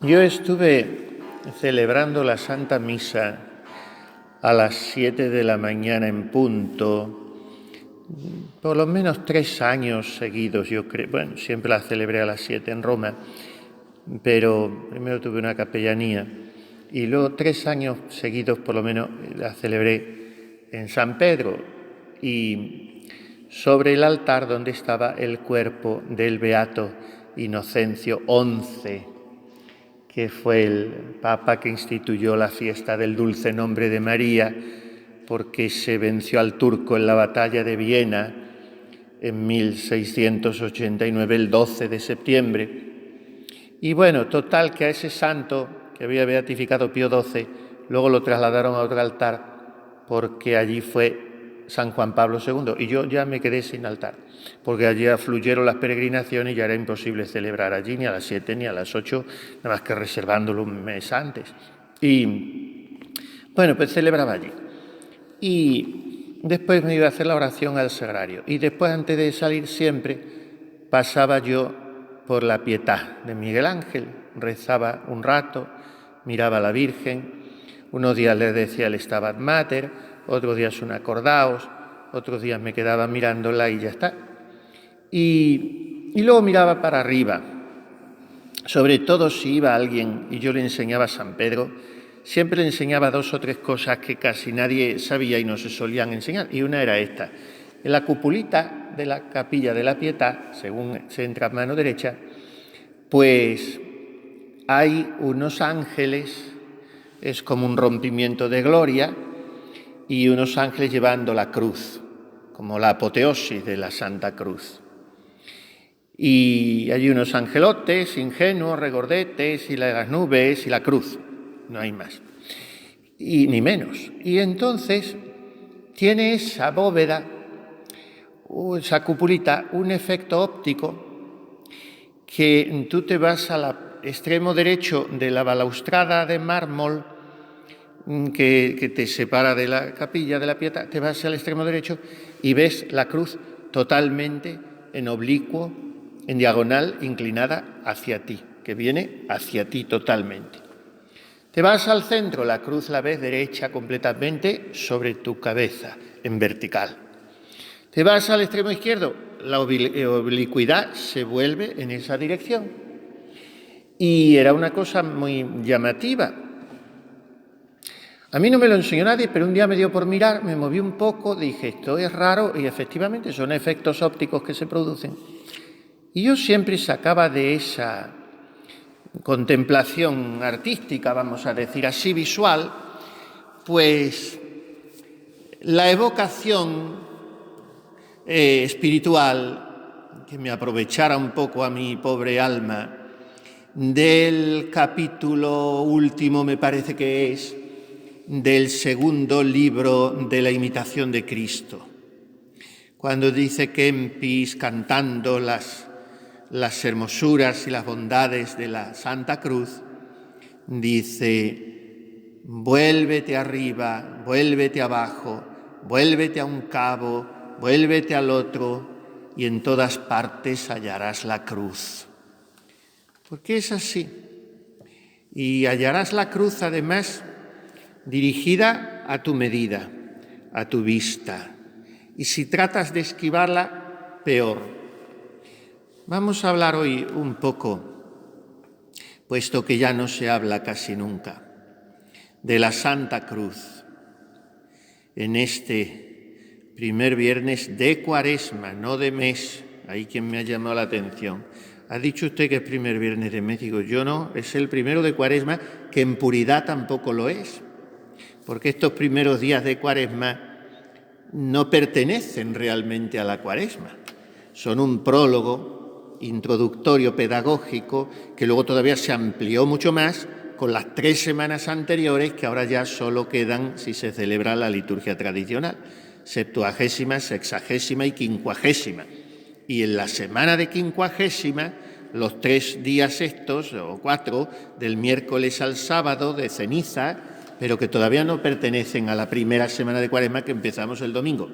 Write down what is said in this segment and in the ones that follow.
Yo estuve celebrando la Santa Misa a las 7 de la mañana en punto, por lo menos 3 años seguidos, yo creo. Bueno, siempre la celebré a las 7 en Roma, pero primero tuve una capellanía y luego 3 años seguidos por lo menos la celebré en San Pedro y sobre el altar donde estaba el cuerpo del Beato Inocencio XI, que fue el Papa que instituyó la fiesta del dulce nombre de María, porque se venció al turco en la batalla de Viena en 1689, el 12 de septiembre. Y bueno, total, que a ese santo que había beatificado Pío XII, luego lo trasladaron a otro altar, porque allí fue San Juan Pablo II, y yo ya me quedé sin altar, porque allí afluyeron las peregrinaciones y ya era imposible celebrar allí ni a las 7 ni a las 8, nada más que reservándolo un mes antes. Y bueno, pues celebraba allí. Y después me iba a hacer la oración al sagrario. Y después, antes de salir siempre, pasaba yo por la Pietà de Miguel Ángel, rezaba un rato, miraba a la Virgen, unos días le decía el Stabat Mater, otros días un acordaos, otros días me quedaba mirándola y ya está. Y luego miraba para arriba, sobre todo si iba alguien y yo le enseñaba a San Pedro, siempre le enseñaba 2 o 3 cosas que casi nadie sabía y no se solían enseñar, y una era esta. En la cupulita de la capilla de la Pietà, según se entra a mano derecha, pues hay unos ángeles, es como un rompimiento de gloria, y unos ángeles llevando la cruz, como la apoteosis de la Santa Cruz. Y hay unos angelotes ingenuos, regordetes, y las nubes y la cruz, no hay más, y ni menos. Y entonces tiene esa bóveda, esa cupulita, un efecto óptico, que tú te vas al extremo derecho de la balaustrada de mármol que te separa de la capilla de la Pietà, te vas al extremo derecho y ves la cruz totalmente en oblicuo, en diagonal, inclinada hacia ti, que viene hacia ti totalmente. Te vas al centro, la cruz la ves derecha completamente sobre tu cabeza, en vertical. Te vas al extremo izquierdo, la oblicuidad se vuelve en esa dirección. Y era una cosa muy llamativa. A mí no me lo enseñó nadie, pero un día me dio por mirar, me moví un poco, dije, esto es raro, y efectivamente son efectos ópticos que se producen. Y yo siempre sacaba de esa contemplación artística, vamos a decir así, visual, pues la evocación espiritual, que me aprovechara un poco a mi pobre alma, del capítulo último, me parece que es, del segundo libro de la imitación de Cristo, cuando dice Kempis, cantando las hermosuras y las bondades de la Santa Cruz, dice, vuélvete arriba, vuélvete abajo, vuélvete a un cabo, vuélvete al otro, y en todas partes hallarás la cruz. Porque es así. Y hallarás la cruz, además, dirigida a tu medida, a tu vista. Y si tratas de esquivarla, peor. Vamos a hablar hoy un poco, puesto que ya no se habla casi nunca, de la Santa Cruz en este primer viernes de Cuaresma, no de mes. Ahí quien me ha llamado la atención. Ha dicho usted que es primer viernes de mes, digo yo no, es el primero de Cuaresma, que en puridad tampoco lo es, porque estos primeros días de Cuaresma no pertenecen realmente a la Cuaresma, son un prólogo introductorio pedagógico que luego todavía se amplió mucho más con las 3 semanas anteriores, que ahora ya solo quedan si se celebra la liturgia tradicional, 70ª, 60ª y 50ª. Y en la semana de 50ª, los 3 días estos, o 4, del miércoles al sábado de ceniza, pero que todavía no pertenecen a la primera semana de Cuaresma, que empezamos el domingo.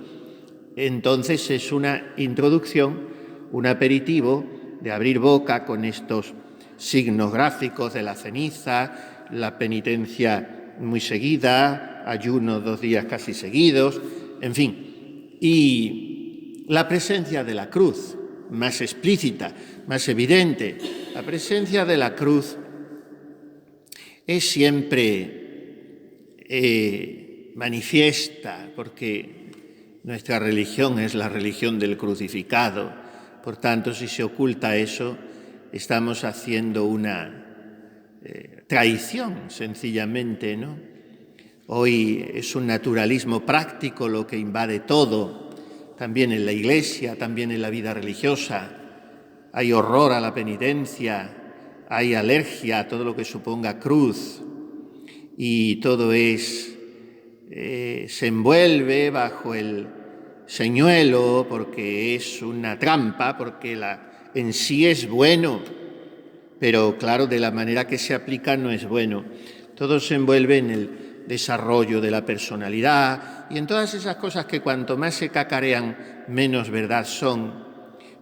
Entonces es una introducción, un aperitivo de abrir boca con estos signos gráficos de la ceniza, la penitencia muy seguida, ayuno 2 días casi seguidos, en fin. Y la presencia de la cruz, más explícita, más evidente. La presencia de la cruz es siempre manifiesta, porque nuestra religión es la religión del crucificado. Por tanto, si se oculta eso, estamos haciendo una traición, sencillamente, ¿no? Hoy es un naturalismo práctico lo que invade todo, también en la Iglesia, también en la vida religiosa. Hay horror a la penitencia, hay alergia a todo lo que suponga cruz, y todo se envuelve bajo el señuelo porque es una trampa, porque en sí es bueno, pero claro, de la manera que se aplica no es bueno. Todo se envuelve en el desarrollo de la personalidad y en todas esas cosas que cuanto más se cacarean, menos verdad son,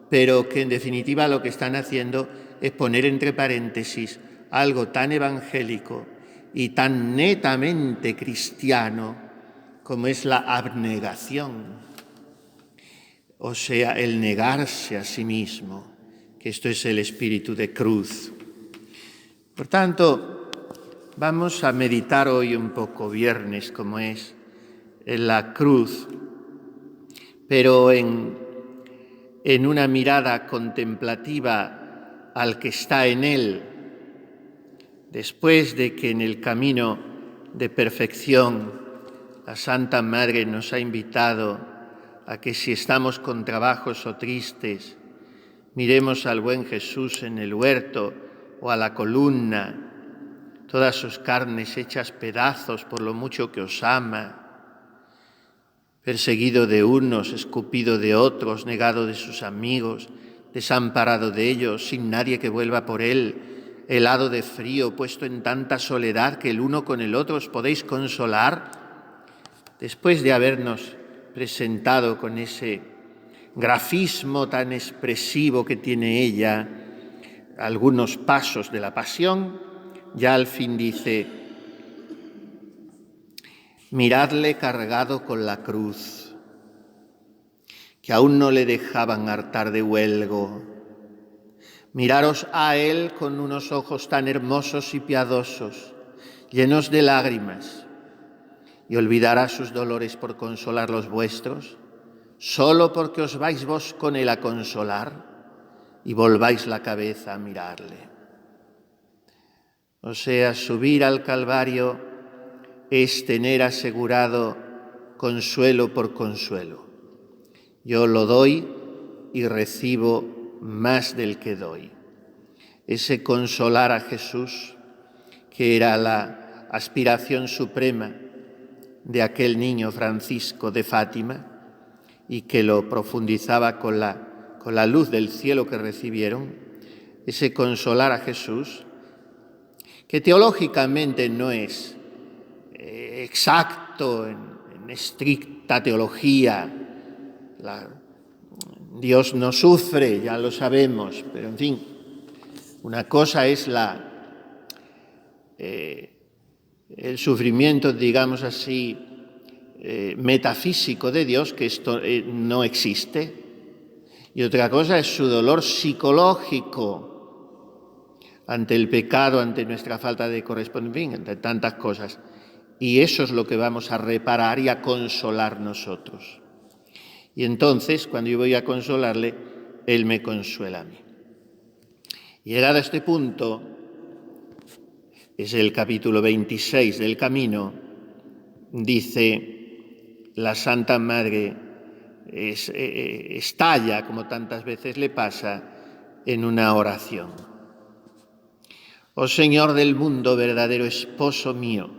pero que en definitiva lo que están haciendo es poner entre paréntesis algo tan evangélico y tan netamente cristiano como es la abnegación, o sea, el negarse a sí mismo, que esto es el espíritu de cruz. Por tanto, vamos a meditar hoy un poco, viernes como es, en la cruz, pero en una mirada contemplativa al que está en él, después de que en el camino de perfección la Santa Madre nos ha invitado a que si estamos con trabajos o tristes, miremos al buen Jesús en el huerto o a la columna, todas sus carnes hechas pedazos por lo mucho que os ama, perseguido de unos, escupido de otros, negado de sus amigos, desamparado de ellos, sin nadie que vuelva por él, helado de frío, puesto en tanta soledad que el uno con el otro os podéis consolar. Después de habernos presentado con ese grafismo tan expresivo que tiene ella, algunos pasos de la pasión, ya al fin dice: miradle cargado con la cruz, que aún no le dejaban hartar de huelgo. Miraros a él con unos ojos tan hermosos y piadosos, llenos de lágrimas, y olvidará sus dolores por consolar los vuestros, solo porque os vais vos con él a consolar y volváis la cabeza a mirarle. O sea, subir al Calvario es tener asegurado consuelo por consuelo. Yo lo doy y recibo más del que doy. Ese consolar a Jesús, que era la aspiración suprema de aquel niño Francisco de Fátima y que lo profundizaba con la luz del cielo que recibieron, ese consolar a Jesús, que teológicamente no es exacto en estricta teología. Dios no sufre, ya lo sabemos, pero en fin, una cosa es el sufrimiento, digamos así, metafísico de Dios, que esto no existe, y otra cosa es su dolor psicológico ante el pecado, ante nuestra falta de correspondencia, ante tantas cosas. Y eso es lo que vamos a reparar y a consolar nosotros. Y entonces, cuando yo voy a consolarle, él me consuela a mí. Llegado a este punto, es el capítulo 26 del Camino, dice la Santa Madre, estalla, como tantas veces le pasa, en una oración. Oh Señor del mundo, verdadero esposo mío,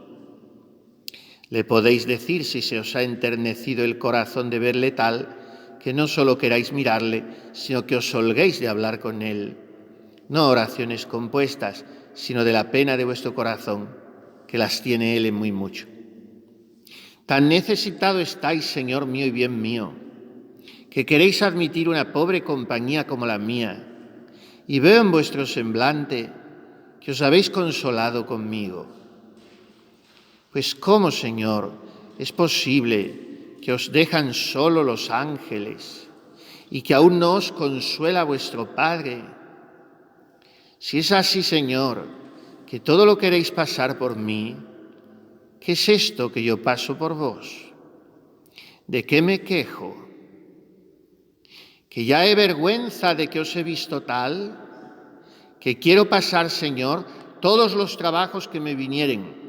le podéis decir si se os ha enternecido el corazón de verle tal, que no solo queráis mirarle, sino que os holguéis de hablar con él. No oraciones compuestas, sino de la pena de vuestro corazón, que las tiene él en muy mucho. Tan necesitado estáis, Señor mío y bien mío, que queréis admitir una pobre compañía como la mía, y veo en vuestro semblante que os habéis consolado conmigo. Pues ¿cómo, Señor, es posible que os dejan solo los ángeles y que aún no os consuela vuestro Padre? Si es así, Señor, que todo lo queréis pasar por mí, ¿qué es esto que yo paso por vos? ¿De qué me quejo? ¿Que ya he vergüenza de que os he visto tal? ¿Que quiero pasar, Señor, todos los trabajos que me vinieren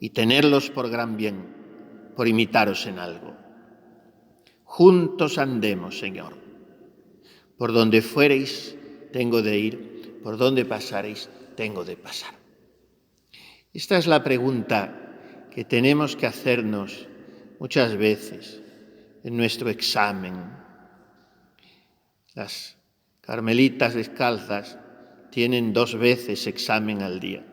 y tenerlos por gran bien, por imitaros en algo? Juntos andemos, Señor. Por donde fuereis, tengo de ir, por donde pasareis, tengo de pasar. Esta es la pregunta que tenemos que hacernos muchas veces en nuestro examen. Las carmelitas descalzas tienen 2 veces examen al día.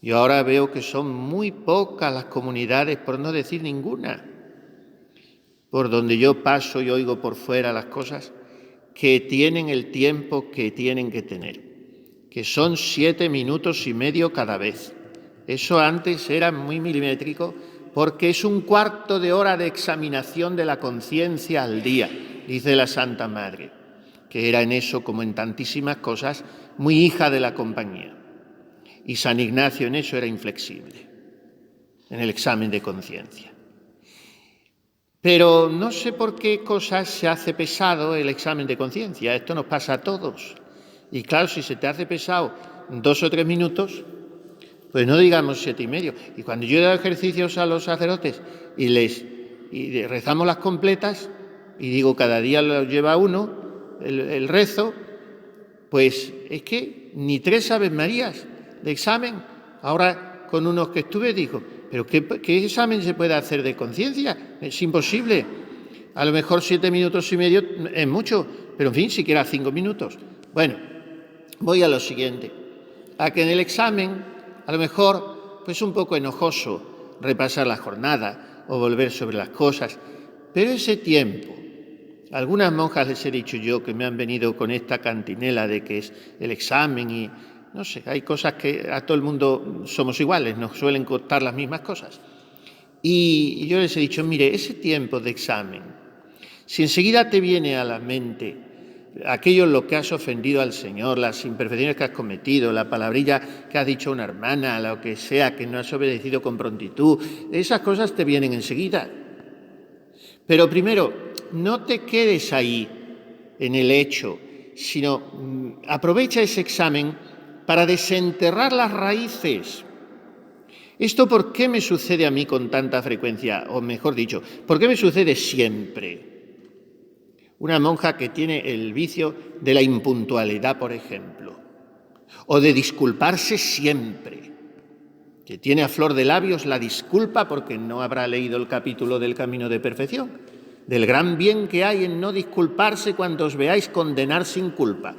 Yo ahora veo que son muy pocas las comunidades, por no decir ninguna, por donde yo paso y oigo por fuera las cosas, que tienen el tiempo que tienen que tener, que son 7 minutos y medio cada vez. Eso antes era muy milimétrico porque es 1/4 de hora de examinación de la conciencia al día, dice la Santa Madre, que era en eso, como en tantísimas cosas, muy hija de la compañía. Y San Ignacio en eso era inflexible, en el examen de conciencia. Pero no sé por qué cosas se hace pesado el examen de conciencia. Esto nos pasa a todos. Y claro, si se te hace pesado 2 o 3 minutos, pues no digamos 7 y medio. Y cuando yo he dado ejercicios a los sacerdotes y rezamos las completas, y digo cada día lo lleva uno, el rezo, pues es que ni 3 Aves Marías de examen. Ahora con unos que estuve digo, ¿pero qué examen se puede hacer de conciencia? Es imposible. A lo mejor 7 minutos y medio es mucho, pero en fin, siquiera 5 minutos. Bueno, voy a lo siguiente. A que en el examen, a lo mejor, pues un poco enojoso repasar la jornada o volver sobre las cosas, pero ese tiempo, algunas monjas les he dicho yo que me han venido con esta cantinela de que es el examen y no sé, hay cosas que a todo el mundo somos iguales, nos suelen costar las mismas cosas. Y yo les he dicho, mire, ese tiempo de examen, si enseguida te viene a la mente aquello en lo que has ofendido al Señor, las imperfecciones que has cometido, la palabrilla que has dicho a una hermana, lo que sea, que no has obedecido con prontitud, esas cosas te vienen enseguida. Pero primero, no te quedes ahí en el hecho, sino aprovecha ese examen para desenterrar las raíces. ¿Esto por qué me sucede a mí con tanta frecuencia? O mejor dicho, ¿por qué me sucede siempre? Una monja que tiene el vicio de la impuntualidad, por ejemplo, o de disculparse siempre, que tiene a flor de labios la disculpa porque no habrá leído el capítulo del Camino de Perfección, del gran bien que hay en no disculparse cuando os veáis condenar sin culpa.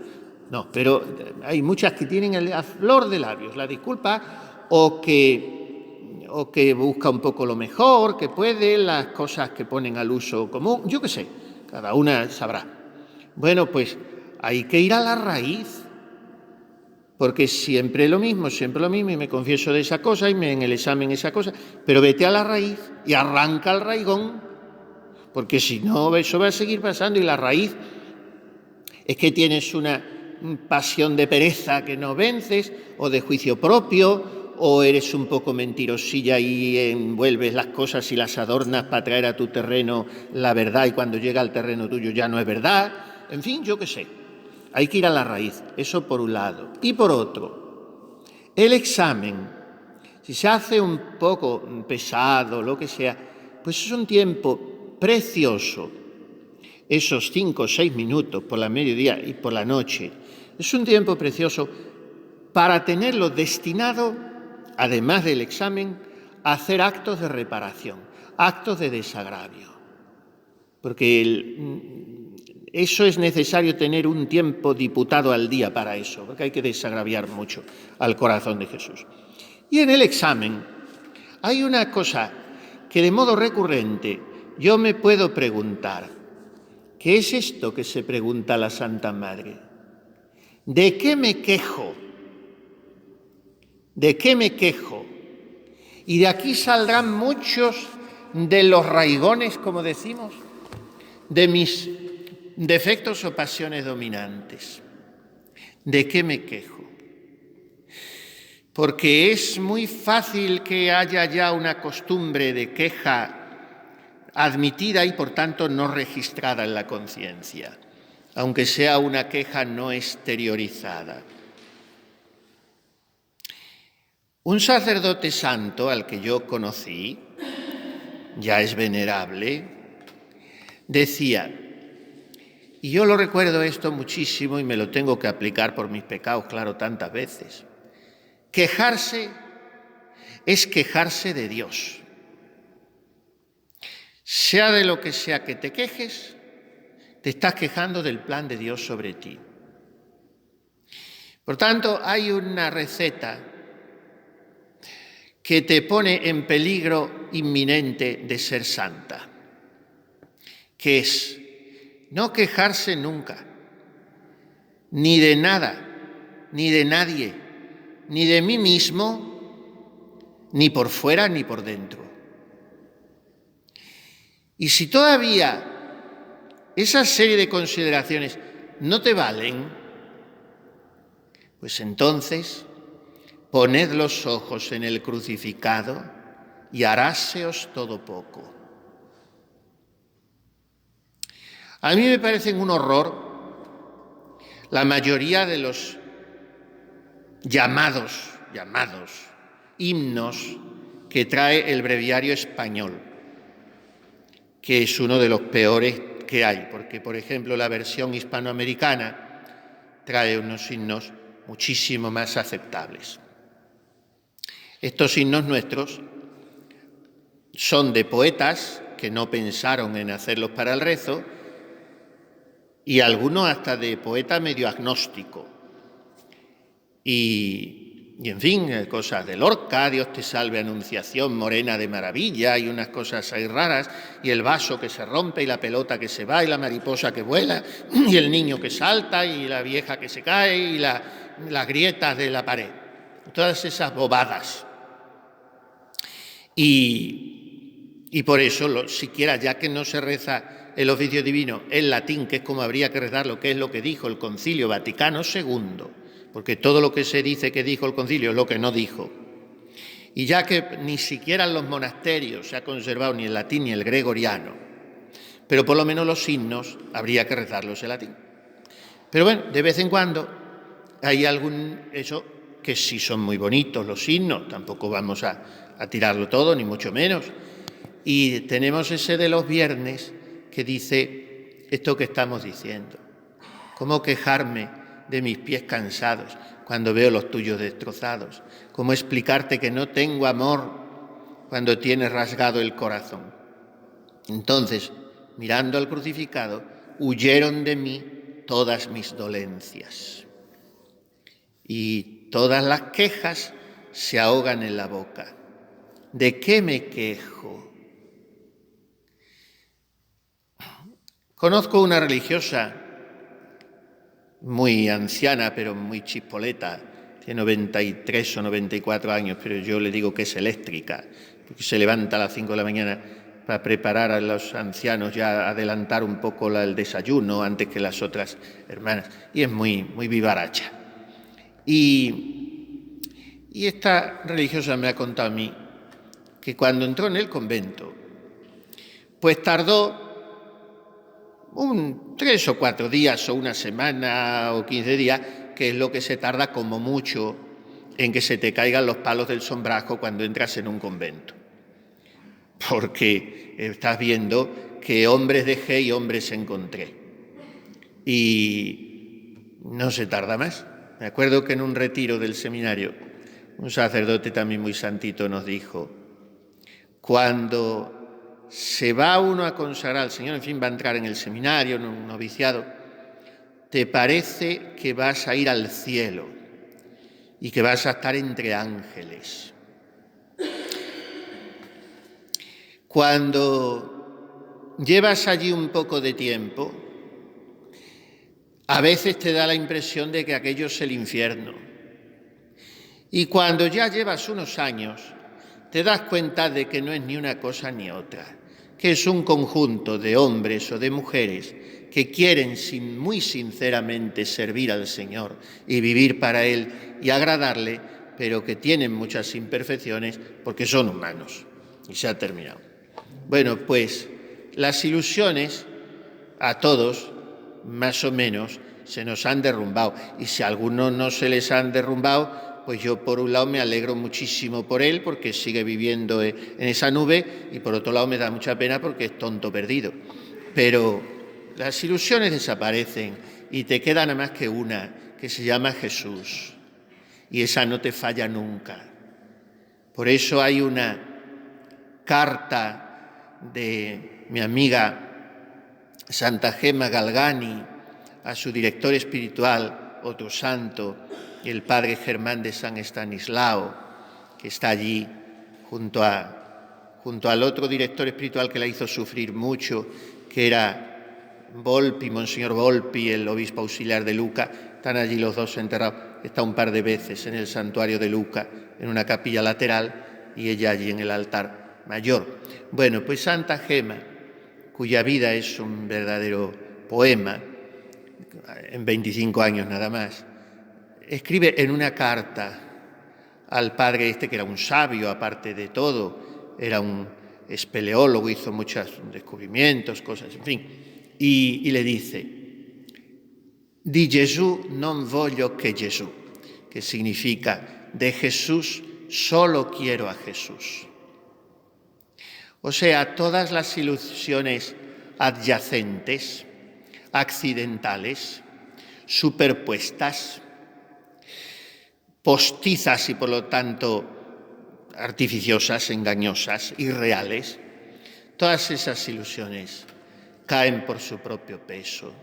No, pero hay muchas que tienen a flor de labios la disculpa o que busca un poco lo mejor que puede, las cosas que ponen al uso común, yo qué sé, cada una sabrá. Bueno, pues hay que ir a la raíz, porque siempre lo mismo, y me confieso de esa cosa, y en el examen esa cosa, pero vete a la raíz y arranca el raigón, porque si no, eso va a seguir pasando, y la raíz es que tienes una pasión de pereza que no vences, o de juicio propio, o eres un poco mentirosilla y envuelves las cosas y las adornas para traer a tu terreno la verdad y cuando llega al terreno tuyo ya no es verdad. En fin, yo qué sé. Hay que ir a la raíz, eso por un lado. Y por otro, el examen, si se hace un poco pesado, lo que sea, pues es un tiempo precioso. Esos 5 o 6 minutos por la mediodía y por la noche, es un tiempo precioso para tenerlo destinado, además del examen, a hacer actos de reparación, actos de desagravio. Porque eso es necesario tener un tiempo diputado al día para eso, porque hay que desagraviar mucho al corazón de Jesús. Y en el examen hay una cosa que de modo recurrente yo me puedo preguntar. ¿Qué es esto que se pregunta la Santa Madre? ¿De qué me quejo? ¿De qué me quejo? Y de aquí saldrán muchos de los raigones, como decimos, de mis defectos o pasiones dominantes. ¿De qué me quejo? Porque es muy fácil que haya ya una costumbre de queja admitida y por tanto no registrada en la conciencia, aunque sea una queja no exteriorizada. Un sacerdote santo al que yo conocí, ya es venerable, decía, y yo lo recuerdo esto muchísimo y me lo tengo que aplicar por mis pecados, claro, tantas veces, quejarse es quejarse de Dios. Sea de lo que sea que te quejes, te estás quejando del plan de Dios sobre ti. Por tanto, hay una receta que te pone en peligro inminente de ser santa, que es no quejarse nunca, ni de nada, ni de nadie, ni de mí mismo, ni por fuera ni por dentro. Y si todavía esa serie de consideraciones no te valen, pues entonces poned los ojos en el crucificado y haráseos todo poco. A mí me parecen un horror la mayoría de los llamados himnos que trae el breviario español, que es uno de los peores que hay, porque, por ejemplo, la versión hispanoamericana trae unos himnos muchísimo más aceptables. Estos himnos nuestros son de poetas que no pensaron en hacerlos para el rezo y algunos hasta de poeta medio agnóstico. Y en fin, cosas de Lorca, Dios te salve, Anunciación, morena de maravilla, y unas cosas ahí raras, y el vaso que se rompe, y la pelota que se va, y la mariposa que vuela, y el niño que salta, y la vieja que se cae, y las grietas de la pared. Todas esas bobadas. Y por eso, siquiera ya que no se reza el oficio divino en latín, que es como habría que rezarlo, que es lo que dijo el Concilio Vaticano II, porque todo lo que se dice que dijo el concilio es lo que no dijo. Y ya que ni siquiera en los monasterios se ha conservado ni el latín ni el gregoriano, pero por lo menos los himnos habría que rezarlos en latín. Pero bueno, de vez en cuando hay eso que sí son muy bonitos los himnos, tampoco vamos a tirarlo todo, ni mucho menos. Y tenemos ese de los viernes que dice esto que estamos diciendo. ¿Cómo quejarme de mis pies cansados cuando veo los tuyos destrozados? ¿Cómo explicarte que no tengo amor cuando tienes rasgado el corazón? Entonces, mirando al crucificado, huyeron de mí todas mis dolencias. Y todas las quejas se ahogan en la boca. ¿De qué me quejo? Conozco una religiosa muy anciana, pero muy chispoleta, tiene 93 o 94 años, pero yo le digo que es eléctrica, porque se levanta a las 5 de la mañana para preparar a los ancianos, ya adelantar un poco el desayuno antes que las otras hermanas, y es muy, muy vivaracha. Y esta religiosa me ha contado a mí que cuando entró en el convento, pues tardó 3 o 4 días o una semana o 15 días, que es lo que se tarda como mucho en que se te caigan los palos del sombrajo cuando entras en un convento. Porque estás viendo que hombres dejé y hombres encontré. Y no se tarda más. Me acuerdo que en un retiro del seminario, un sacerdote también muy santito nos dijo, cuando se va uno a consagrar al Señor, en fin, va a entrar en el seminario, en un noviciado, te parece que vas a ir al cielo y que vas a estar entre ángeles. Cuando llevas allí un poco de tiempo, a veces te da la impresión de que aquello es el infierno Y cuando ya llevas unos años, te das cuenta de que no es ni una cosa ni otra, que es un conjunto de hombres o de mujeres que quieren muy sinceramente servir al Señor y vivir para Él y agradarle, pero que tienen muchas imperfecciones porque son humanos. Y se ha terminado. Bueno, pues las ilusiones a todos, más o menos, se nos han derrumbado. Y si a algunos no se les han derrumbado, pues yo por un lado me alegro muchísimo por él, porque sigue viviendo en esa nube, y por otro lado me da mucha pena porque es tonto perdido. Pero las ilusiones desaparecen y te queda nada más que una, que se llama Jesús. Y esa no te falla nunca. Por eso hay una carta de mi amiga Santa Gema Galgani a su director espiritual, otro santo, el padre Germán de San Estanislao, que está allí junto al otro director espiritual que la hizo sufrir mucho, que era Volpi, Monseñor Volpi, el obispo auxiliar de Luca. Están allí los dos enterrados. Está un par de veces en el santuario de Luca, en una capilla lateral, y ella allí en el altar mayor. Bueno, pues Santa Gema, cuya vida es un verdadero poema, en 25 años nada más, escribe en una carta al padre que era un sabio, aparte de todo, era un espeleólogo, hizo muchos descubrimientos, cosas, en fin, y le dice: «Di Gesù non voglio che Gesù», que significa «de Jesús solo quiero a Jesús». O sea, todas las ilusiones adyacentes, accidentales, superpuestas, postizas y por lo tanto artificiosas, engañosas, irreales, todas esas ilusiones caen por su propio peso.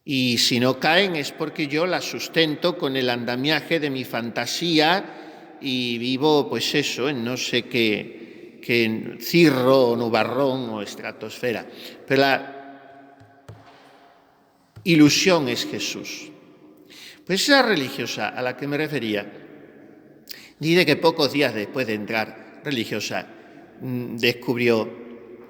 Y si no caen es porque yo las sustento con el andamiaje de mi fantasía y vivo, pues eso, en no sé qué cirro o nubarrón o estratosfera. Pero la ilusión es Jesús. Pues esa religiosa a la que me refería dice que pocos días después de entrar religiosa descubrió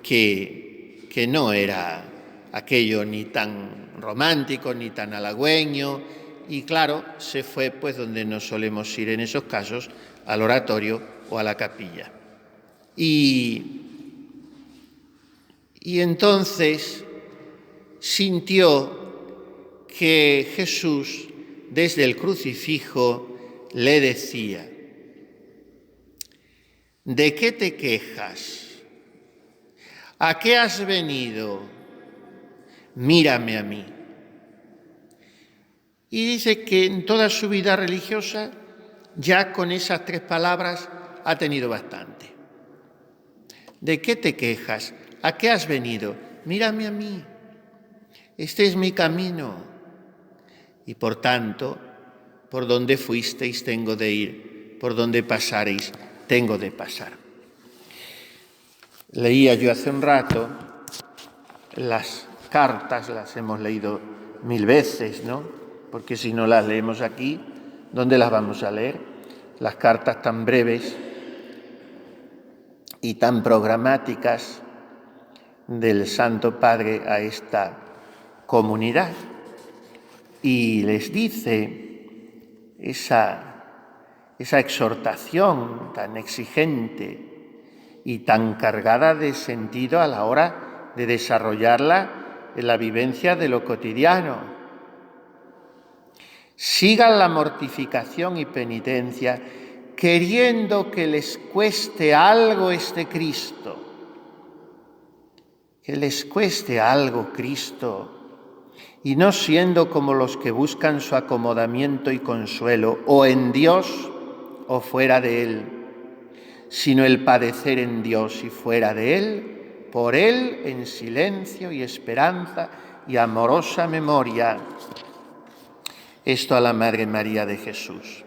que no era aquello ni tan romántico ni tan halagüeño, y claro, se fue pues donde nos solemos ir en esos casos, al oratorio o a la capilla. Y entonces sintió que Jesús desde el crucifijo le decía: ¿de qué te quejas? ¿A qué has venido? Mírame a mí. Y dice que en toda su vida religiosa ya con esas 3 palabras ha tenido bastante. ¿De qué te quejas? ¿A qué has venido? Mírame a mí. Este es mi camino. Y por tanto, por donde fuisteis tengo de ir, por donde pasareis tengo de pasar. Leía yo hace un rato las cartas, las hemos leído 1000 veces, ¿no? Porque si no las leemos aquí, ¿dónde las vamos a leer? Las cartas tan breves y tan programáticas del Santo Padre a esta comunidad. Y les dice esa exhortación tan exigente y tan cargada de sentido a la hora de desarrollarla en la vivencia de lo cotidiano. Sigan la mortificación y penitencia, queriendo que les cueste algo este Cristo. Que les cueste algo Cristo, y no siendo como los que buscan su acomodamiento y consuelo, o en Dios o fuera de Él, sino el padecer en Dios y fuera de Él, por Él en silencio y esperanza y amorosa memoria. Esto a la Madre María de Jesús.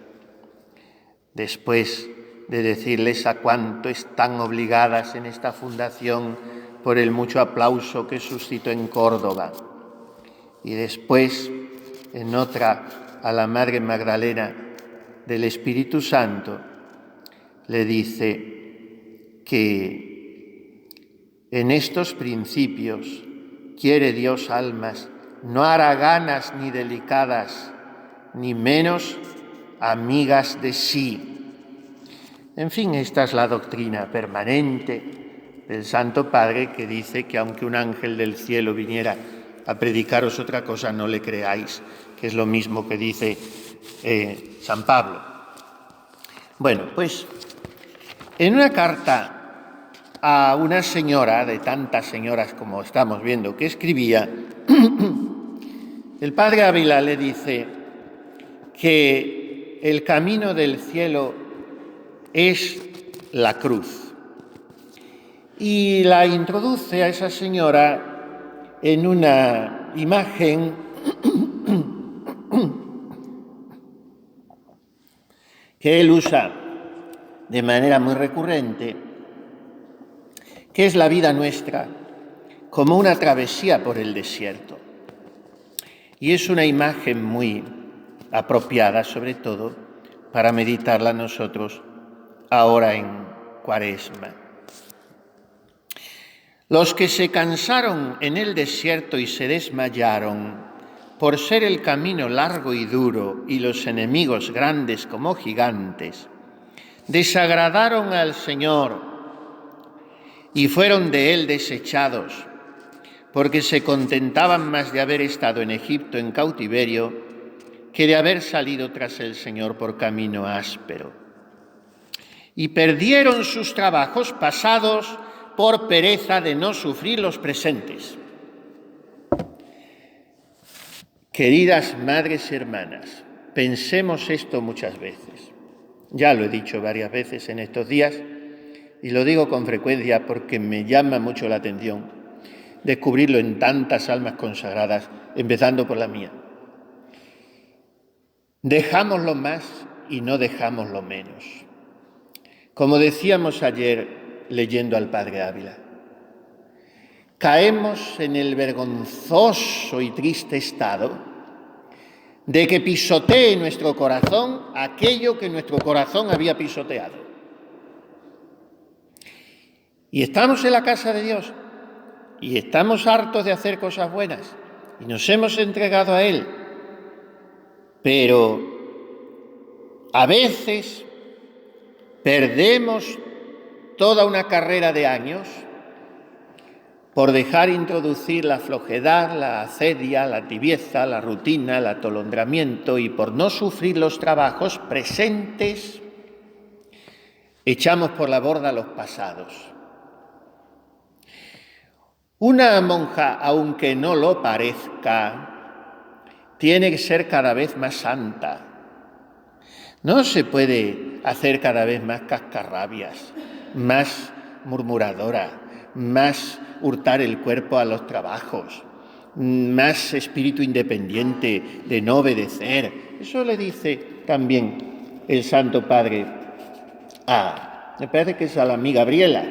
Después de decirles a cuánto están obligadas en esta fundación por el mucho aplauso que suscitó en Córdoba, y después en otra a la Madre Magdalena, del Espíritu Santo, le dice que en estos principios quiere Dios almas no haraganas ni delicadas, ni menos amigas de sí. En fin, esta es la doctrina permanente del Santo Padre, que dice que aunque un ángel del cielo viniera a predicaros otra cosa, no le creáis, que es lo mismo que dice San Pablo. Bueno, pues en una carta a una señora, de tantas señoras como estamos viendo que escribía, el padre Ávila le dice que el camino del cielo es la cruz. Y la introduce a esa señora en una imagen que él usa de manera muy recurrente, que es la vida nuestra como una travesía por el desierto. Y es una imagen muy apropiada, sobre todo, para meditarla nosotros ahora en Cuaresma. Los que se cansaron en el desierto y se desmayaron por ser el camino largo y duro y los enemigos grandes como gigantes, desagradaron al Señor y fueron de él desechados, porque se contentaban más de haber estado en Egipto en cautiverio que de haber salido tras el Señor por camino áspero. Y perdieron sus trabajos pasados por pereza de no sufrir los presentes. Queridas madres y hermanas, pensemos esto muchas veces. Ya lo he dicho varias veces en estos días y lo digo con frecuencia porque me llama mucho la atención descubrirlo en tantas almas consagradas, empezando por la mía. Dejamos lo más y no dejamos lo menos. Como decíamos ayer leyendo al padre Ávila, caemos en el vergonzoso y triste estado de que pisotee nuestro corazón aquello que nuestro corazón había pisoteado. Y estamos en la casa de Dios y estamos hartos de hacer cosas buenas y nos hemos entregado a Él, pero a veces perdemos toda una carrera de años por dejar introducir la flojedad, la acedia, la tibieza, la rutina, el atolondramiento, y por no sufrir los trabajos presentes, echamos por la borda los pasados. Una monja, aunque no lo parezca, tiene que ser cada vez más santa. No se puede hacer cada vez más cascarrabias, más murmuradora, más hurtar el cuerpo a los trabajos, más espíritu independiente de no obedecer. Eso le dice también el Santo Padre me parece que es a la amiga Gabriela,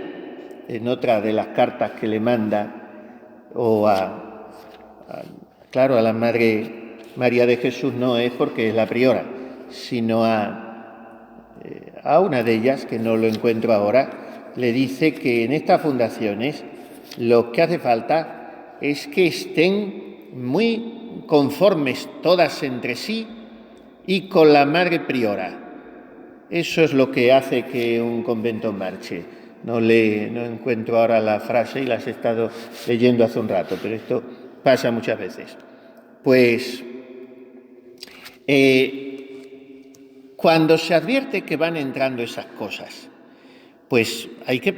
en otra de las cartas que le manda, o a la Madre María de Jesús, no es porque es la priora, sino a una de ellas, que no lo encuentro ahora, le dice que en estas fundaciones lo que hace falta es que estén muy conformes todas entre sí y con la Madre Priora. Eso es lo que hace que un convento marche. No encuentro ahora la frase y la he estado leyendo hace un rato, pero esto pasa muchas veces. Pues cuando se advierte que van entrando esas cosas, pues hay que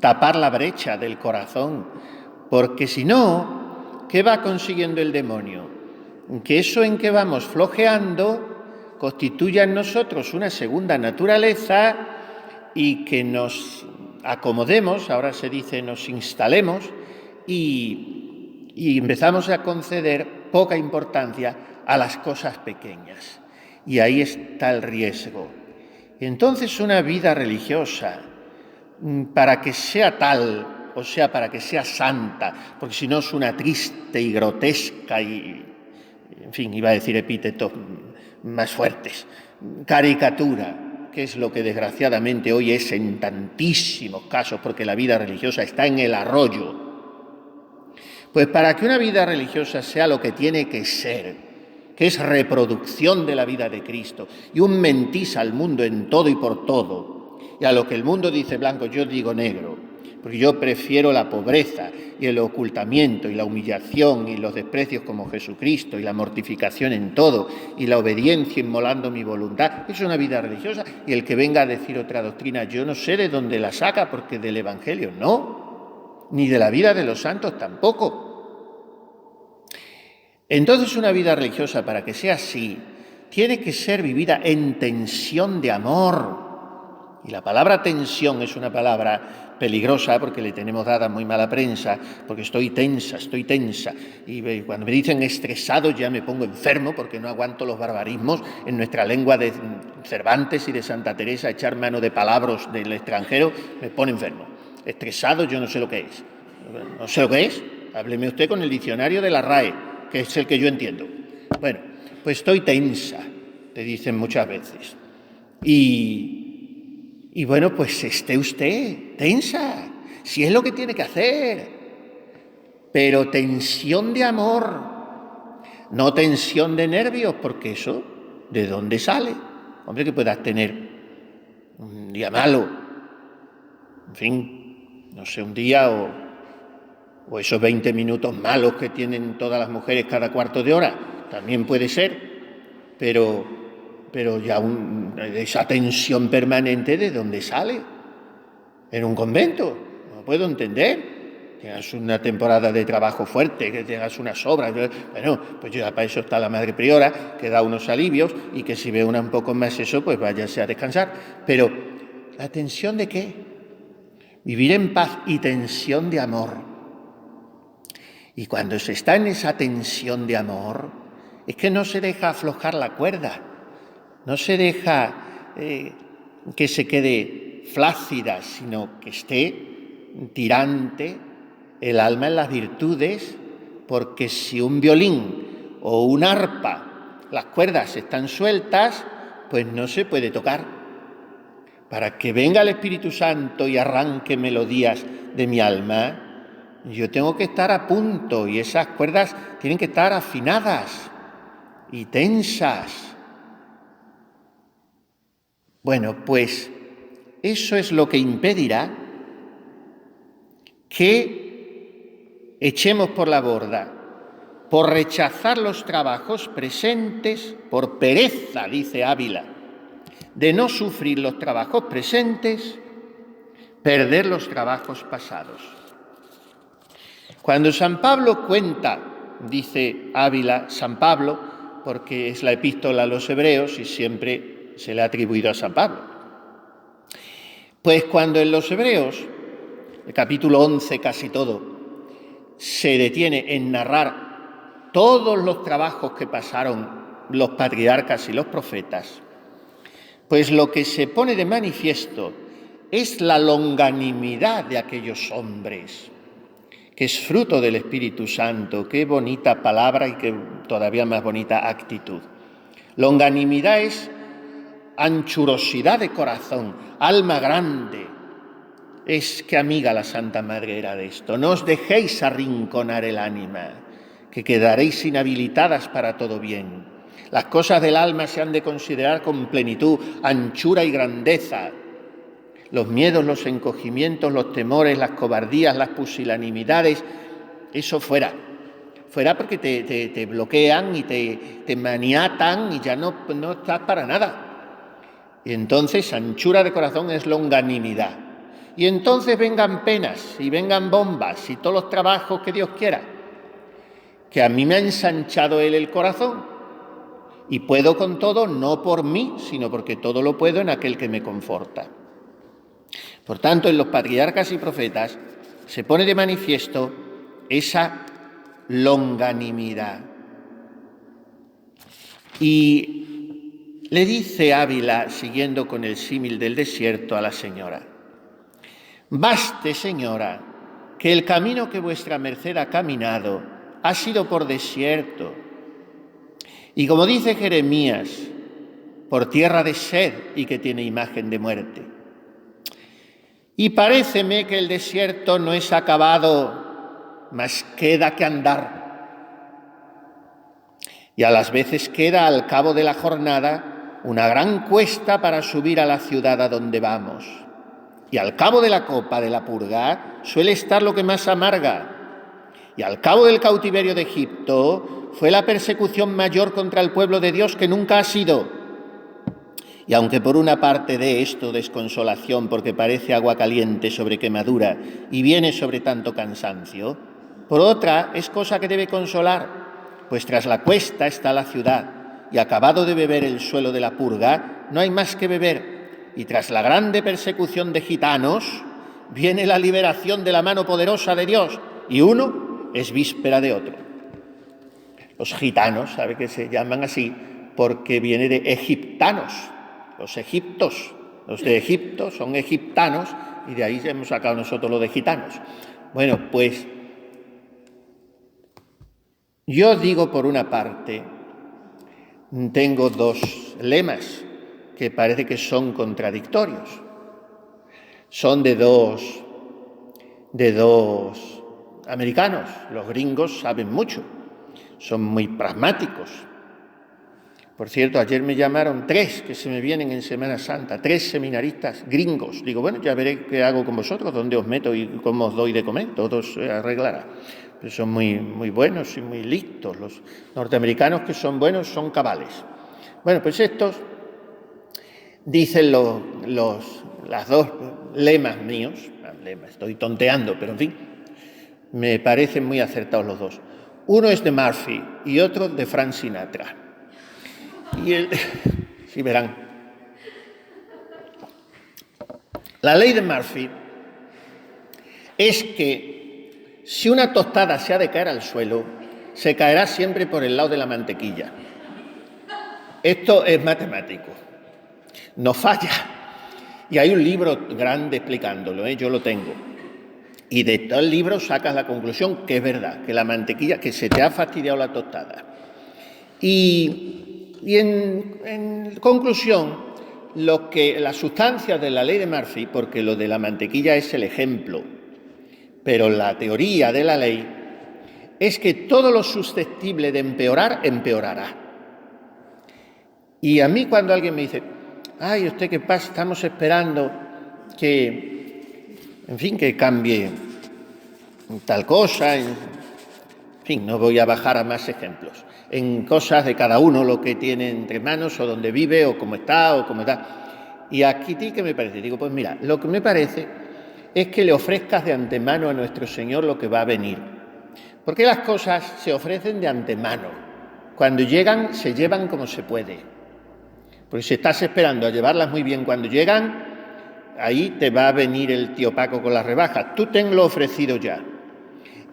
tapar la brecha del corazón, porque si no, ¿qué va consiguiendo el demonio? Que eso en que vamos flojeando constituya en nosotros una segunda naturaleza y que nos acomodemos, ahora se dice nos instalemos, y empezamos a conceder poca importancia a las cosas pequeñas. Y ahí está el riesgo. Entonces una vida religiosa, para que sea tal, o sea, para que sea santa, porque si no es una triste y grotesca y, en fin, iba a decir epítetos más fuertes. Caricatura, que es lo que desgraciadamente hoy es en tantísimos casos, porque la vida religiosa está en el arroyo. Pues para que una vida religiosa sea lo que tiene que ser, que es reproducción de la vida de Cristo y un mentís al mundo en todo y por todo, y a lo que el mundo dice blanco, yo digo negro, porque yo prefiero la pobreza y el ocultamiento y la humillación y los desprecios como Jesucristo y la mortificación en todo y la obediencia inmolando mi voluntad. Es una vida religiosa, y el que venga a decir otra doctrina, yo no sé de dónde la saca, porque del Evangelio no, ni de la vida de los santos tampoco. Entonces una vida religiosa, para que sea así, tiene que ser vivida en tensión de amor. Y la palabra tensión es una palabra peligrosa porque le tenemos dada muy mala prensa, porque estoy tensa. Y cuando me dicen estresado ya me pongo enfermo porque no aguanto los barbarismos en nuestra lengua de Cervantes y de Santa Teresa. Echar mano de palabras del extranjero me pone enfermo. Estresado yo no sé lo que es. No sé lo que es. Hábleme usted con el diccionario de la RAE, que es el que yo entiendo. Bueno, pues estoy tensa, te dicen muchas veces. Y bueno, pues esté usted tensa, si es lo que tiene que hacer. Pero tensión de amor, no tensión de nervios, porque eso, ¿de dónde sale? Hombre, que puedas tener un día malo, en fin, no sé, un día o esos 20 minutos malos que tienen todas las mujeres cada cuarto de hora, también puede ser, pero ya esa tensión permanente, ¿de dónde sale? En un convento, no puedo entender. Tengas una temporada de trabajo fuerte, que tengas unas obras, bueno, pues ya para eso está la Madre Priora, que da unos alivios, y que si ve una un poco más eso, pues váyase a descansar. Pero, ¿la tensión de qué? Vivir en paz y tensión de amor. Y cuando se está en esa tensión de amor, es que no se deja aflojar la cuerda, no se deja que se quede flácida, sino que esté tirante el alma en las virtudes, porque si un violín o un arpa, las cuerdas están sueltas, pues no se puede tocar. Para que venga el Espíritu Santo y arranque melodías de mi alma, yo tengo que estar a punto, y esas cuerdas tienen que estar afinadas y tensas. Bueno, pues eso es lo que impedirá que echemos por la borda, por rechazar los trabajos presentes, por pereza, dice Ávila, de no sufrir los trabajos presentes, perder los trabajos pasados. Cuando San Pablo cuenta, dice Ávila, San Pablo, porque es la epístola a los hebreos y siempre se le ha atribuido a San Pablo. Pues cuando en los hebreos, el capítulo 11 casi todo, se detiene en narrar todos los trabajos que pasaron los patriarcas y los profetas, pues lo que se pone de manifiesto es la longanimidad de aquellos hombres, que es fruto del Espíritu Santo. Qué bonita palabra y qué todavía más bonita actitud. Longanimidad es anchurosidad de corazón, alma grande. Es que amiga la Santa Madre era de esto. No os dejéis arrinconar el ánima, que quedaréis inhabilitadas para todo bien. Las cosas del alma se han de considerar con plenitud, anchura y grandeza. Los miedos, los encogimientos, los temores, las cobardías, las pusilanimidades, eso fuera. Fuera, porque te bloquean y te maniatan y ya no estás para nada. Y entonces anchura de corazón es longanimidad. Y entonces vengan penas y vengan bombas y todos los trabajos que Dios quiera, que a mí me ha ensanchado Él el corazón y puedo con todo, no por mí, sino porque todo lo puedo en aquel que me conforta. Por tanto, en los patriarcas y profetas se pone de manifiesto esa longanimidad. Y le dice Ávila, siguiendo con el símil del desierto, a la señora: baste, señora, que el camino que vuestra merced ha caminado ha sido por desierto, Y como dice Jeremías, por tierra de sed y que tiene imagen de muerte. Y paréceme que el desierto no es acabado, mas queda que andar. Y a las veces queda al cabo de la jornada una gran cuesta para subir a la ciudad a donde vamos. Y al cabo de la copa de la purga suele estar lo que más amarga. Y al cabo del cautiverio de Egipto fue la persecución mayor contra el pueblo de Dios que nunca ha sido. Y aunque por una parte de esto desconsolación porque parece agua caliente sobre quemadura y viene sobre tanto cansancio, por otra es cosa que debe consolar, pues tras la cuesta está la ciudad y acabado de beber el suelo de la purga no hay más que beber, y tras la grande persecución de gitanos viene la liberación de la mano poderosa de Dios, y uno es víspera de otro. Los gitanos, ¿sabe que se llaman así? Porque viene de egiptanos. Los egiptos, los de Egipto son egiptanos y de ahí hemos sacado nosotros lo de gitanos. Bueno, pues yo digo por una parte, tengo dos lemas que parece que son contradictorios. Son de dos americanos. Los gringos saben mucho, son muy pragmáticos. Por cierto, ayer me llamaron 3 que se me vienen en Semana Santa, 3 seminaristas gringos. Digo, bueno, ya veré qué hago con vosotros, dónde os meto y cómo os doy de comer, todo se arreglará. Pero son muy buenos y muy listos. Los norteamericanos que son buenos son cabales. Bueno, pues estos dicen las dos lemas míos, estoy tonteando, pero en fin, me parecen muy acertados los dos. Uno es de Murphy y otro de Frank Sinatra. Y sí, verán. La ley de Murphy es que si una tostada se ha de caer al suelo, se caerá siempre por el lado de la mantequilla. Esto es matemático, no falla. Y hay un libro grande explicándolo, yo lo tengo. Y de todo el libro sacas la conclusión que es verdad, que la mantequilla, que se te ha fastidiado la tostada. Y en conclusión, las sustancias de la ley de Murphy, porque lo de la mantequilla es el ejemplo, pero la teoría de la ley es que todo lo susceptible de empeorar, empeorará. Y a mí cuando alguien me dice, ay, ¿usted qué pasa? Estamos esperando que cambie tal cosa, en fin, no voy a bajar a más ejemplos. En cosas de cada uno, lo que tiene entre manos, o donde vive, o cómo está, o cómo está. Y aquí, ¿qué me parece? Digo, pues mira, lo que me parece es que le ofrezcas de antemano a nuestro Señor lo que va a venir. Porque las cosas se ofrecen de antemano. Cuando llegan, se llevan como se puede. Porque si estás esperando a llevarlas muy bien cuando llegan, ahí te va a venir el tío Paco con las rebajas. Tú tenlo ofrecido ya.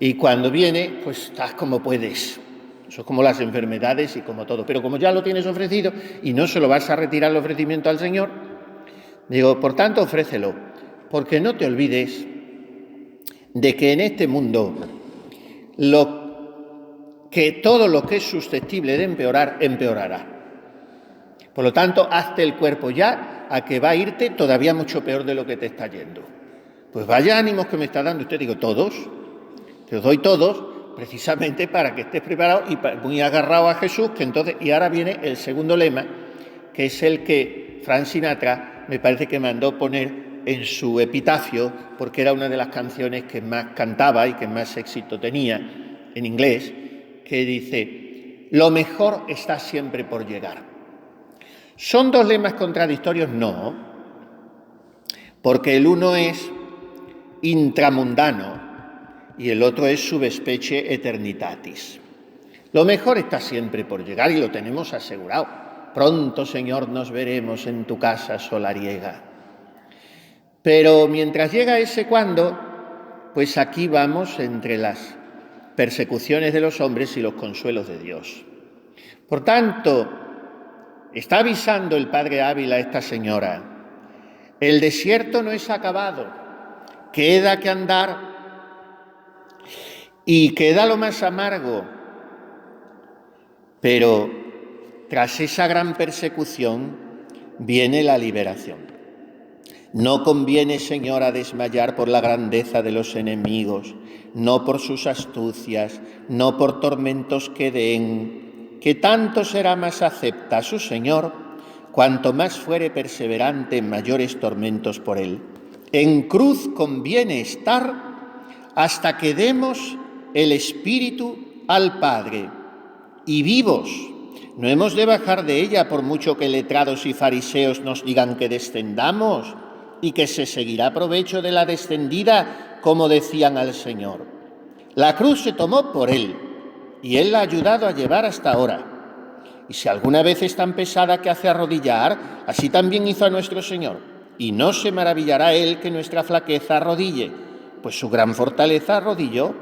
Y cuando viene, pues estás como puedes. Eso es como las enfermedades y como todo. Pero como ya lo tienes ofrecido y no se lo vas a retirar el ofrecimiento al Señor, digo, por tanto, ofrécelo. Porque no te olvides de que en este mundo todo lo que es susceptible de empeorar, empeorará. Por lo tanto, hazte el cuerpo ya a que va a irte todavía mucho peor de lo que te está yendo. Pues vaya ánimos que me está dando usted. Digo, todos, te os doy todos, precisamente para que estés preparado y muy agarrado a Jesús, que entonces, y ahora viene el segundo lema, que es el que Frank Sinatra me parece que mandó poner en su epitafio, porque era una de las canciones que más cantaba y que más éxito tenía en inglés, que dice, lo mejor está siempre por llegar. ¿Son dos lemas contradictorios? No, porque el uno es intramundano y el otro es subspecie eternitatis. Lo mejor está siempre por llegar y lo tenemos asegurado. Pronto, Señor, nos veremos en tu casa solariega. Pero mientras llega ese cuándo, pues aquí vamos entre las persecuciones de los hombres y los consuelos de Dios. Por tanto, está avisando el padre Ávila a esta señora, el desierto no es acabado, queda que andar y queda lo más amargo, pero tras esa gran persecución viene la liberación. No conviene, Señora, desmayar por la grandeza de los enemigos, no por sus astucias, no por tormentos que den, que tanto será más acepta su Señor, cuanto más fuere perseverante en mayores tormentos por él. En cruz conviene estar hasta que demos el Espíritu al Padre, y vivos. No hemos de bajar de ella por mucho que letrados y fariseos nos digan que descendamos y que se seguirá provecho de la descendida, como decían al Señor. La cruz se tomó por Él y Él la ha ayudado a llevar hasta ahora. Y si alguna vez es tan pesada que hace arrodillar, así también hizo a nuestro Señor. Y no se maravillará Él que nuestra flaqueza arrodille, pues su gran fortaleza arrodilló,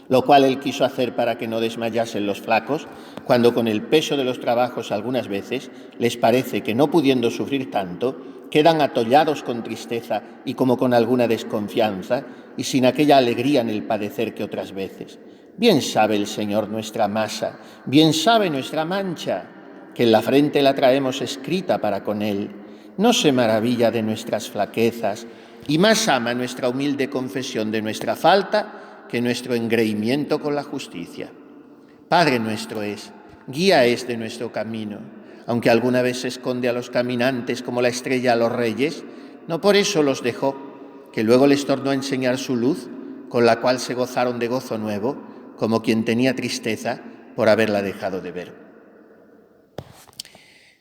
lo cual Él quiso hacer para que no desmayasen los flacos, cuando con el peso de los trabajos algunas veces les parece que no pudiendo sufrir tanto, quedan atollados con tristeza y como con alguna desconfianza y sin aquella alegría en el padecer que otras veces. Bien sabe el Señor nuestra masa, bien sabe nuestra mancha, que en la frente la traemos escrita para con Él. No se maravilla de nuestras flaquezas y más ama nuestra humilde confesión de nuestra falta que nuestro engreimiento con la justicia. Padre nuestro es, guía es de nuestro camino. Aunque alguna vez se esconde a los caminantes como la estrella a los reyes, no por eso los dejó, que luego les tornó a enseñar su luz, con la cual se gozaron de gozo nuevo, como quien tenía tristeza por haberla dejado de ver.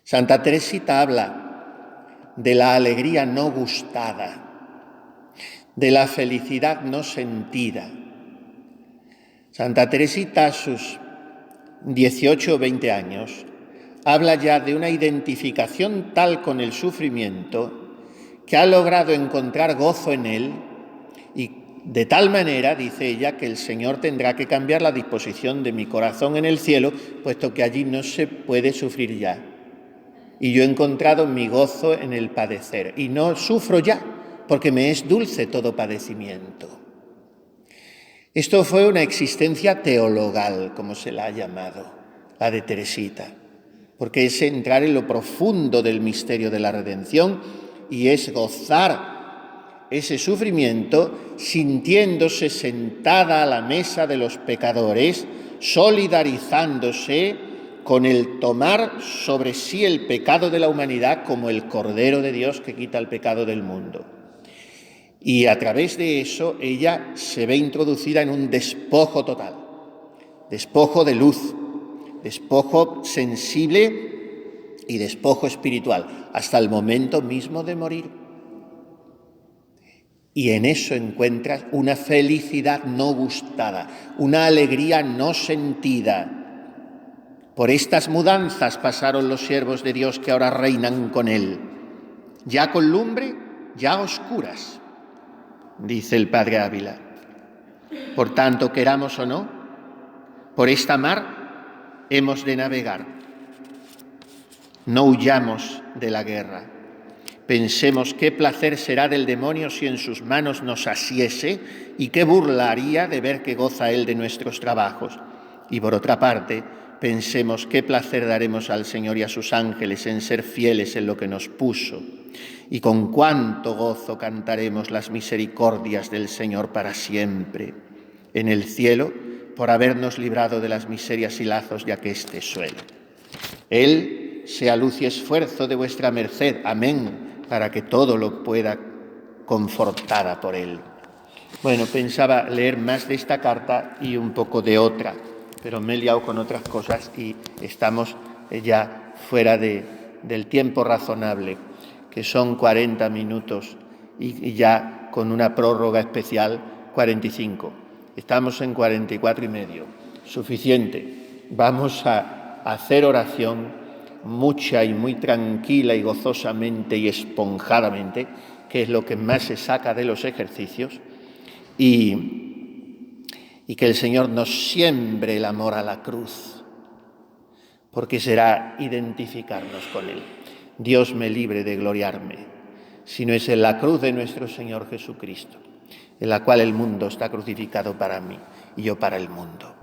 Santa Teresita habla de la alegría no gustada, de la felicidad no sentida. Santa Teresita a sus 18 o 20 años habla ya de una identificación tal con el sufrimiento que ha logrado encontrar gozo en él y de tal manera, dice ella, que el Señor tendrá que cambiar la disposición de mi corazón en el cielo, puesto que allí no se puede sufrir ya. Y yo he encontrado mi gozo en el padecer y no sufro ya, porque me es dulce todo padecimiento. Esto fue una existencia teologal, como se la ha llamado, la de Teresita, porque es entrar en lo profundo del misterio de la redención y es gozar ese sufrimiento sintiéndose sentada a la mesa de los pecadores, solidarizándose con el tomar sobre sí el pecado de la humanidad como el Cordero de Dios que quita el pecado del mundo. Y a través de eso ella se ve introducida en un despojo total, despojo de luz, despojo sensible y despojo espiritual, hasta el momento mismo de morir. Y en eso encuentras una felicidad no gustada, una alegría no sentida. Por estas mudanzas pasaron los siervos de Dios que ahora reinan con Él, ya con lumbre, ya a oscuras, dice el Padre Ávila. Por tanto, queramos o no, por esta mar hemos de navegar. No huyamos de la guerra. Pensemos qué placer será del demonio si en sus manos nos asiese y qué burla haría de ver que goza él de nuestros trabajos. Y por otra parte, pensemos qué placer daremos al Señor y a sus ángeles en ser fieles en lo que nos puso. Y con cuánto gozo cantaremos las misericordias del Señor para siempre. En el cielo, por habernos librado de las miserias y lazos de aqueste suelo. Él sea luz y esfuerzo de vuestra merced. Amén, para que todo lo pueda confortada por Él. Bueno, pensaba leer más de esta carta y un poco de otra, pero me he liado con otras cosas y estamos ya fuera del tiempo razonable, que son 40 minutos y ya con una prórroga especial 45. Estamos en 44 y medio. Suficiente. Vamos a hacer oración mucha y muy tranquila y gozosamente y esponjadamente, que es lo que más se saca de los ejercicios, y que el Señor nos siembre el amor a la cruz, porque será identificarnos con Él. Dios me libre de gloriarme, si no es en la cruz de nuestro Señor Jesucristo, en la cual el mundo está crucificado para mí y yo para el mundo.